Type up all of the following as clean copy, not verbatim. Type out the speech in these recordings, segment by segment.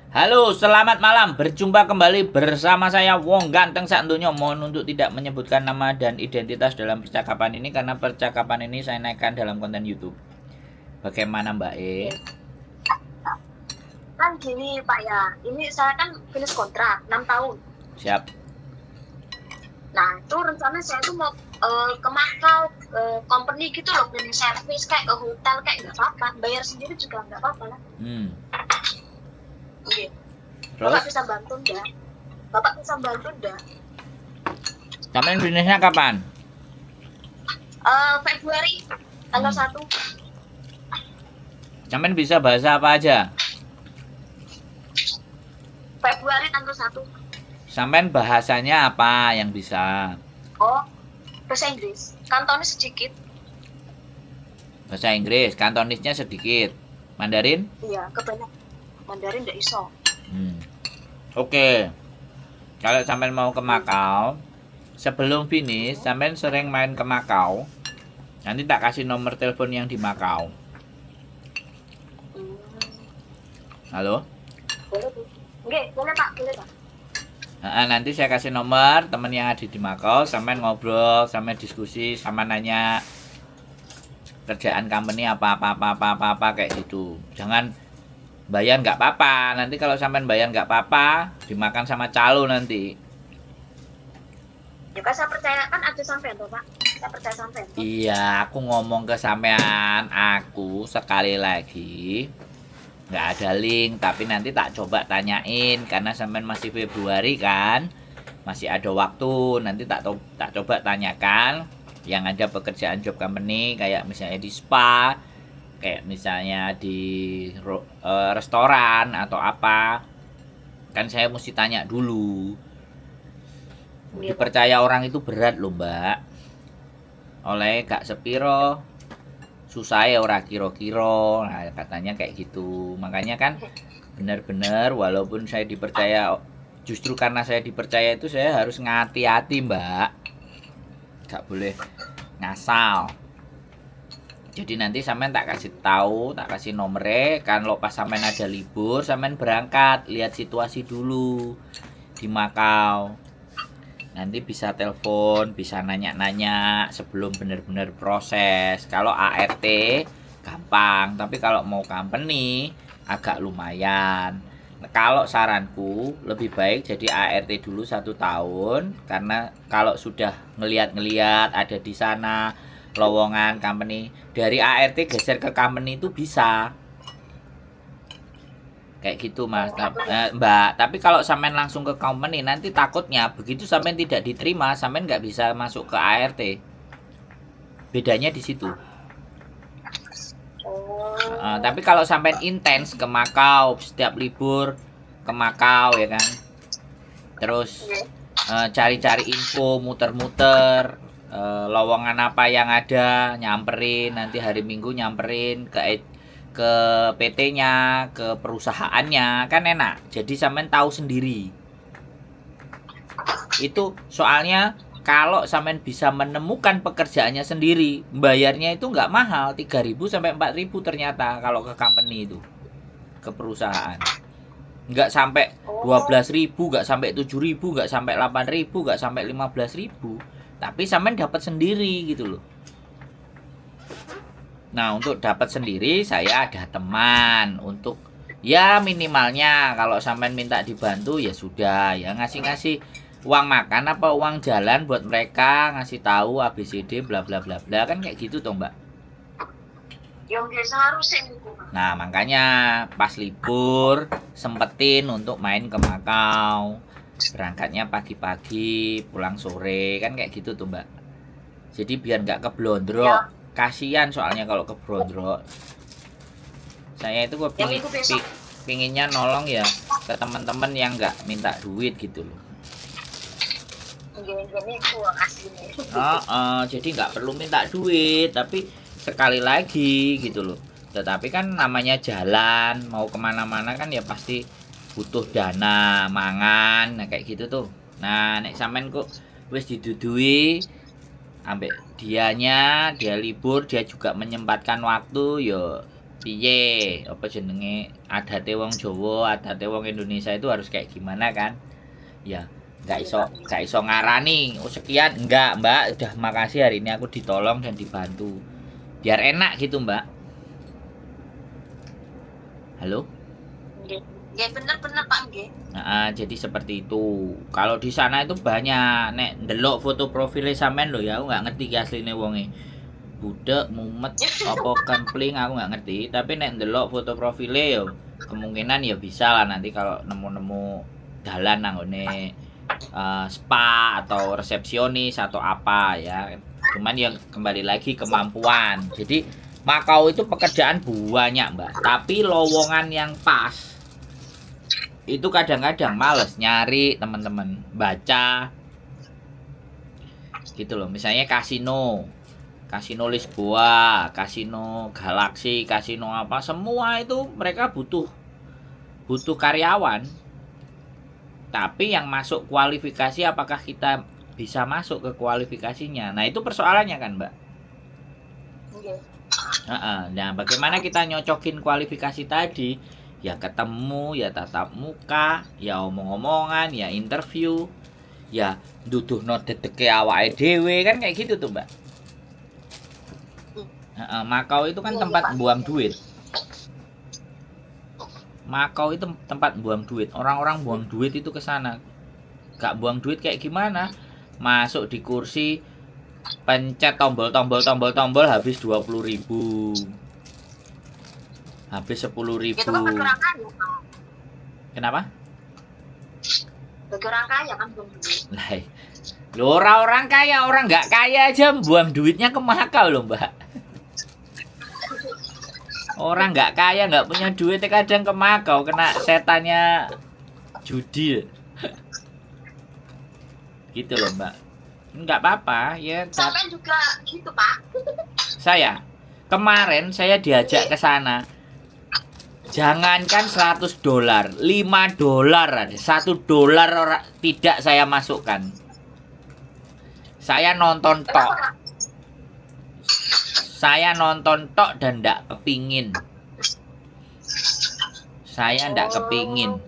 Halo, selamat malam. Berjumpa kembali bersama saya Wong Ganteng Sakdonya. Mohon untuk tidak menyebutkan nama dan identitas dalam percakapan ini karena percakapan ini saya naikkan dalam konten YouTube. Bagaimana Mbak E? Kan gini Pak ya, ini saya kan finish kontrak 6 tahun. Siap. Nah itu rencana saya tuh mau ke Makau, company gitu loh, cleaning service kayak ke hotel kayak nggak apa-apa, bayar sendiri juga nggak apa-apa lah. Iya. Bapak Terus? bisa bantu enggak? Bapak bisa bantu enggak? Sampai bisnisnya kapan? Februari tanggal 1. Sampai bisa bahasa apa aja? Februari tanggal 1. Sampai bahasanya apa yang bisa? Oh, bahasa Inggris. Kantonnya sedikit. Bahasa Inggris, kantonisnya sedikit. Mandarin? Iya, kebanyakan. Mandarin nggak iso. Oke. Kalau sampai mau ke Makau, sebelum finish, sampai sering main ke Makau. Nanti tak kasih nomor telepon yang di Makau. Halo? Boleh tuh. Oke, boleh Pak, boleh Pak. Nanti saya kasih nomor teman yang ada di Makau, sampai ngobrol, sampai diskusi, sama nanya kerjaan company apa kayak gitu. Jangan bayar nggak apa-apa. Nanti kalau sampai bayar nggak apa-apa, dimakan sama calo nanti. Ya kan saya percaya kan ada sampean tuh Pak. Saya percaya sampean. Iya, aku ngomong ke sampean, aku sekali lagi nggak ada link, tapi nanti tak coba tanyain karena sampean masih Februari kan, masih ada waktu. Nanti tak coba tanyakan yang ada pekerjaan job company kayak misalnya di spa, kayak misalnya di restoran atau apa. Kan saya mesti tanya dulu. Dipercaya orang itu berat loh Mbak. Oleh Kak Sepiro susah ya ora kiro-kiro. Nah, katanya kayak gitu. Makanya kan benar-benar walaupun saya dipercaya, justru karena saya dipercaya itu saya harus ngati-hati Mbak. Gak boleh ngasal. Jadi nanti sampean tak kasih tahu, tak kasih nomornya kan lo pas sampean ada libur, sampean berangkat, lihat situasi dulu di Makau. Nanti bisa telepon, bisa nanya-nanya sebelum benar-benar proses. Kalau ART gampang, tapi kalau mau company agak lumayan. Kalau saranku lebih baik jadi ART dulu 1 tahun, karena kalau sudah ngeliat-ngeliat ada di sana lowongan company, dari ART geser ke company itu bisa kayak gitu Mas. Mbak, tapi kalau sampean langsung ke company nanti takutnya begitu sampean tidak diterima, sampean nggak bisa masuk ke ART. Bedanya di situ. Tapi kalau sampean intens ke Makau setiap libur, ke Makau ya kan, terus cari-cari info, muter-muter, lowongan apa yang ada, nyamperin, nanti hari Minggu nyamperin ke PT-nya, ke perusahaannya, kan enak. Jadi sampean tahu sendiri. Itu soalnya kalau sampean bisa menemukan pekerjaannya sendiri, bayarnya itu nggak mahal, 3.000 sampai 4.000 ternyata kalau ke company itu, ke perusahaan. Nggak sampai 12.000, nggak sampai 7.000, nggak sampai 8.000, nggak sampai 15.000. Tapi sampean dapat sendiri gitu loh. Nah, untuk dapat sendiri saya ada teman untuk ya minimalnya kalau sampean minta dibantu ya sudah ya ngasih uang makan apa uang jalan buat mereka, ngasih tahu ABCD bla bla bla bla kan kayak gitu toh Mbak. Yang biasa harus sih. Nah, makanya pas libur sempetin untuk main ke Makau. Berangkatnya pagi-pagi, pulang sore kan kayak gitu tuh Mbak. Jadi biar nggak keblondrok. Ya. Kasihan soalnya kalau keblondrok. Saya itu pinginnya nolong ya ke teman-teman yang nggak minta duit gitu loh. Jadi nggak perlu minta duit, tapi sekali lagi gitu loh. Tetapi kan namanya jalan, mau kemana-mana kan ya pasti butuh dana, mangan, nah kayak gitu tuh. Nah, nek sampean kok wis didudui ambek dia libur, dia juga menyempatkan waktu, yo piye apa jenenge adate wong Jawa, adate wong Indonesia itu harus kayak gimana kan? Ya, nggak iso ngarani. Oh sekian, enggak Mbak, udah makasih hari ini aku ditolong dan dibantu. Biar enak gitu Mbak. Halo? Nggih. Nggih bener-bener Pak nggih. Nah, jadi seperti itu. Kalau di sana itu banyak nek ndelok foto profile sampean lho ya, aku nggak ngerti ki asline wonge. Budek, mumet, apa kempling aku nggak ngerti. Tapi nek ndelok foto profile yo kemungkinan ya bisa lah nanti kalau nemu-nemu dalan nanggone spa atau resepsionis atau apa ya. Cuman yang kembali lagi kemampuan. Jadi Makau itu pekerjaan banyak Mbak, tapi lowongan yang pas itu kadang-kadang males nyari teman-teman baca gitu loh. Misalnya kasino Lisboa, kasino Galaxy, kasino apa, semua itu mereka butuh karyawan. Tapi yang masuk kualifikasi apakah kita bisa masuk ke kualifikasinya? Nah, itu persoalannya kan, Mbak. Nggih. Nah, bagaimana kita nyocokin kualifikasi tadi? Ya ketemu, ya tatap muka, ya omong-omongan, ya interview, ya duduhno dedeke awake dhewe kan kayak gitu tuh, Mbak. Makau itu kan tempat buang duit. Makau itu tempat buang duit. Orang-orang buang duit itu ke sana. Gak buang duit kayak gimana? Masuk di kursi, pencet tombol habis 20.000. Habis 10.000. Itu kan bergerak kaya. Kenapa? Bergerak kaya kan belum duit. Lah, lo orang kaya, orang nggak kaya aja buang duitnya ke Makau loh, Mbak. Orang nggak kaya, nggak punya duit kadang ke Makau kena setannya judi. Gitu loh, Mbak. Nggak apa-apa ya. Sampai juga gitu Pak. Saya kemarin saya diajak ke sana. Jangankan $100, $5 ada. $1 tidak saya masukkan. Saya nonton tok. Saya nonton tok dan ndak kepingin. Saya ndak kepingin.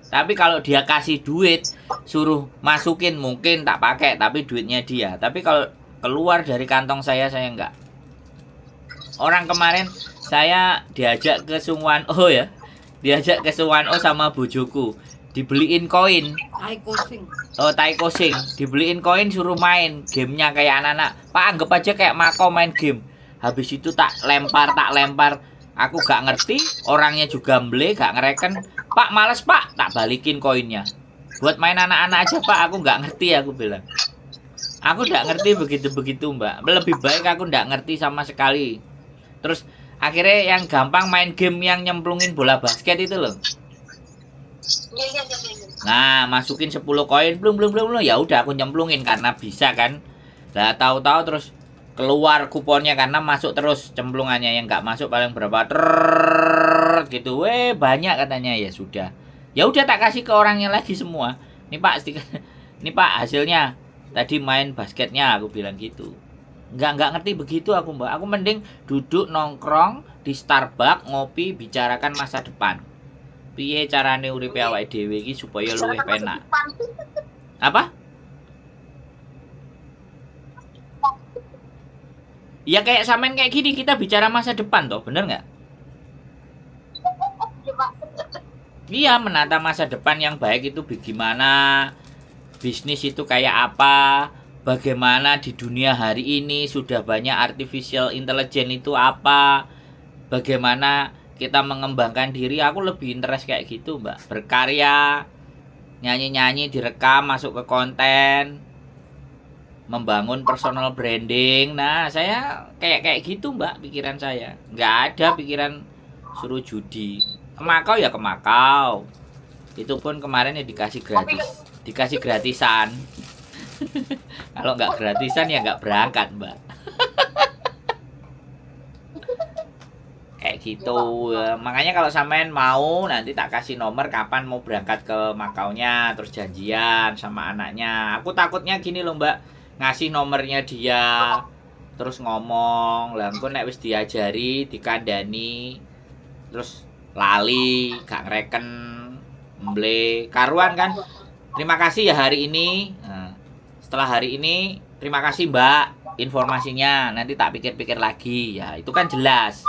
Tapi kalau dia kasih duit, suruh masukin mungkin tak pakai, tapi duitnya dia. Tapi kalau keluar dari kantong saya enggak. Orang kemarin saya diajak ke Sungwan-o ya. Diajak ke Sungwan-o sama bojoku. Dibeliin koin. Taiko Sing. Dibeliin koin suruh main. Gamenya kayak anak-anak. Pak anggap aja kayak Makau main game. Habis itu tak lempar. Aku gak ngerti. Orangnya juga mbele, gak ngereken. Pak males pak. Tak balikin koinnya. Buat main anak-anak aja pak. Aku gak ngerti aku bilang. Aku gak ngerti begitu-begitu mbak. Lebih baik aku gak ngerti sama sekali. Terus akhirnya yang gampang main game yang nyemplungin bola basket itu loh. Nah, masukin 10 koin, belum. Ya udah aku nyemplungin karena bisa kan. Lah tahu-tahu terus keluar kuponnya karena masuk terus cemplungannya, yang nggak masuk paling berapa gitu. Banyak katanya. Ya sudah. Ya udah tak kasih ke orangnya lagi semua. Nih Pak, nih Pak hasilnya. Tadi main basketnya aku bilang gitu. Nggak ngerti begitu aku mbak. Aku mending duduk nongkrong di Starbucks ngopi, bicarakan masa depan. Piye carane uripe awake dhewe iki supaya luwih penak. Apa? Ya kayak sampean kayak gini kita bicara masa depan toh, bener nggak? Iya, menata masa depan yang baik itu bagaimana, bisnis itu kayak apa, bagaimana di dunia hari ini sudah banyak artificial intelligence itu apa, bagaimana kita mengembangkan diri. Aku lebih interest kayak gitu mbak, berkarya, nyanyi-nyanyi, direkam, masuk ke konten, membangun personal branding. Nah saya kayak gitu mbak, pikiran saya nggak ada pikiran suruh judi. Ke Makau ya ke Makau, itu pun kemarin ya dikasih gratisan. Kalau nggak gratisan ya nggak berangkat mbak. Kayak gitu ya. Makanya kalau sampean mau nanti tak kasih nomor kapan mau berangkat ke Makaunya, terus janjian sama anaknya. Aku takutnya gini loh mbak, ngasih nomornya dia terus ngomong, lah engko nek wis diajari, dikandani, terus lali, gak ngreken, mble, karuan kan. Terima kasih ya hari ini. Nah, setelah hari ini, terima kasih Mbak informasinya. Nanti tak pikir-pikir lagi. Ya, itu kan jelas.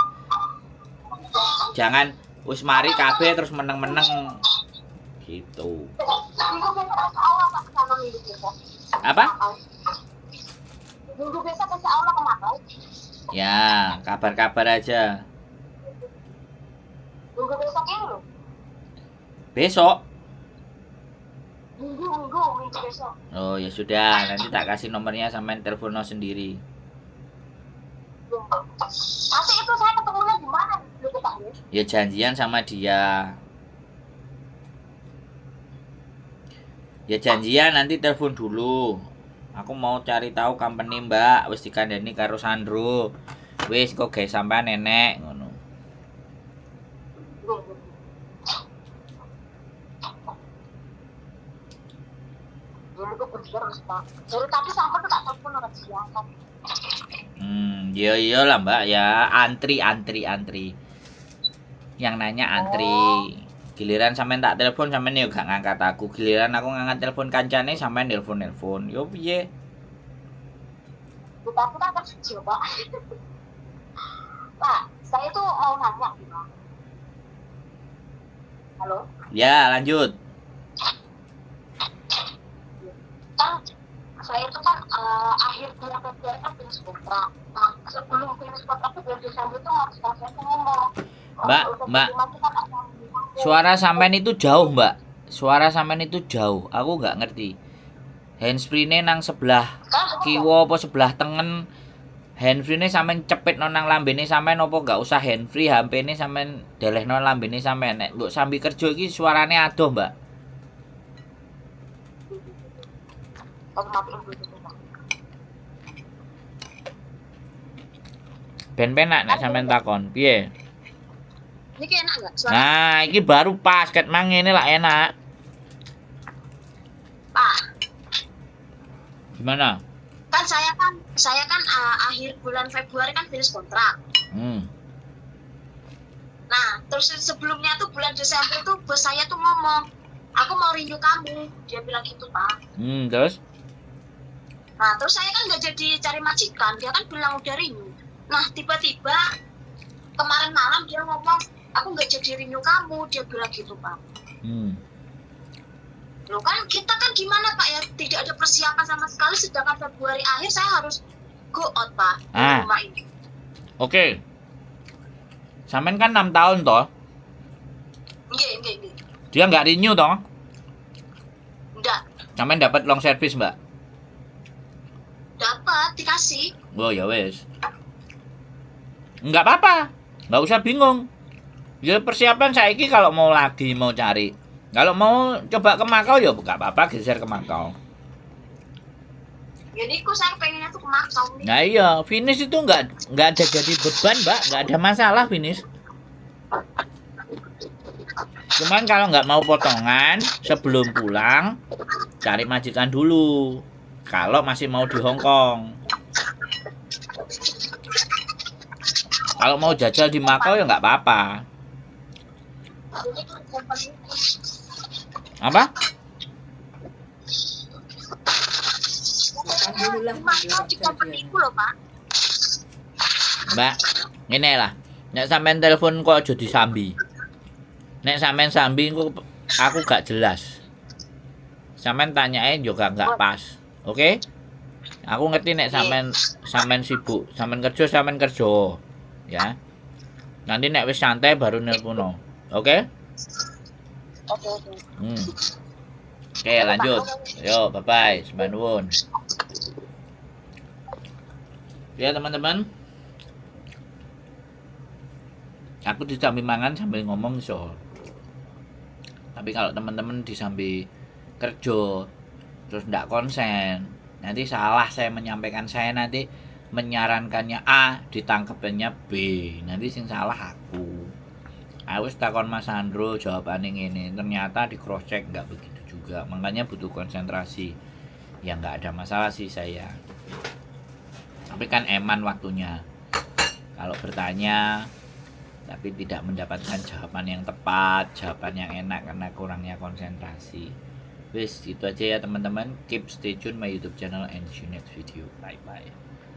Jangan wis mari kabeh terus meneng-meneng gitu. Minggu besok insya Allah Pak kesana minggu besok. Apa? Minggu besok insya Allah ke Makau. Ya, kabar-kabar aja. Minggu besok ini loh. Besok. Minggu besok. Oh, ya sudah, nanti tak kasih nomornya sampean telepono sendiri. Nanti itu saya ketemunya di mana? Ya janjian sama dia. Ya janjian nanti telepon dulu. Aku mau cari tahu company Mbak, wis dikandani karo Sandro. Wis kok gawe sampean nenek ngono. Jadi tapi sampai tuh tak telepon orang siapa. Iya lah Mbak ya, antri. Yang nanya antri. Giliran sampean tak telepon sampean yo gak ngangkat aku. Giliran aku ngangkat telepon kancane sampean nelpon. Yo piye? Tapi kan kerja, Pak. Pak, saya tuh mau nanya gitu. Halo? Ya, lanjut. Kan saya itu kan akhir bulan Februari kan finish kontrak. Nah, sebelum finish kontrak itu bulan Desember itu harus saya ngomong. Mbak. Suara sampean itu jauh, Mbak. Suara sampean itu jauh. Aku nggak ngerti. Handsfree-ne nang sebelah kiwa apa sebelah tengen. Handfree-ne sampean cepet nang lambene sampean apa nggak usah handfree, HP-ne sampean delehno lambene sampean. Nek mbok sambil kerja iki suarane adoh, Mbak. Ben penak nek sampean takon. Piye? Ini enak enggak suara? Nah, iki baru pas ket mang ngene lah enak. Pak, Gimana? kan saya kan akhir bulan Februari kan finish kontrak. Nah, terus sebelumnya tuh bulan Desember tuh bos saya tuh ngomong, aku mau renew kamu. Dia bilang gitu, Pak. Terus? Nah, terus saya kan nggak jadi cari majikan. Dia kan bilang udah renew. Nah, tiba-tiba kemarin malam dia ngomong, aku nggak jadi renew kamu. Dia bilang gitu, Pak. Loh kan kita kan gimana, Pak ya? Tidak ada persiapan sama sekali. Sedangkan Februari akhir saya harus go out, Pak. Di rumah ini. Oke. Sampean kan 6 tahun toh? Nggih. Dia nggak renew toh? Enggak. Sampean dapat long service, Mbak? Dapat, dikasih. Oh ya wes. Enggak apa-apa. Enggak usah bingung. Ya persiapan saiki kalau mau lagi mau cari. Kalau mau coba ke Makau ya enggak apa-apa geser ke Makau. Jadi saya pengennya tuh ke Makau nih. Nah iya, finish itu enggak ada jadi beban, Mbak. Enggak ada masalah finish. Cuman kalau nggak mau potongan sebelum pulang cari majikan dulu. Kalau masih mau di Hong Kong. Kalau mau jajal di Makau ya nggak apa-apa. Apa? Alhamdulillah. Makau di company ku loh, Pak. Mbak, ngene lah. Nek sampean telepon kok aja disambi. Nek sampean sambi aku gak jelas. Sampean tanyain juga nggak pas. Oke? Aku ngerti nek sampean sibuk, sampean kerja. Ya. Nanti nek wis santai baru nelpono. Oke? Oke. Oke, lanjut. Yo, bye-bye. Sembah nuwun. Ya, teman-teman. Aku disambi mangan sambil ngomong iso. Tapi kalau teman-teman disambi kerja terus ndak konsen, nanti salah saya menyampaikan, saya nanti menyarankannya A, ditangkepannya B. Nanti sing salah aku. Wis takon Mas Sandro jawabane ngene, ternyata di cross check nggak begitu juga. Makanya butuh konsentrasi. Ya nggak ada masalah sih saya. Tapi kan eman waktunya. Kalau bertanya tapi tidak mendapatkan jawaban yang tepat, jawaban yang enak karena kurangnya konsentrasi. Wes, itu aja ya teman-teman. Keep stay tune my YouTube channel and see you next video. Bye bye.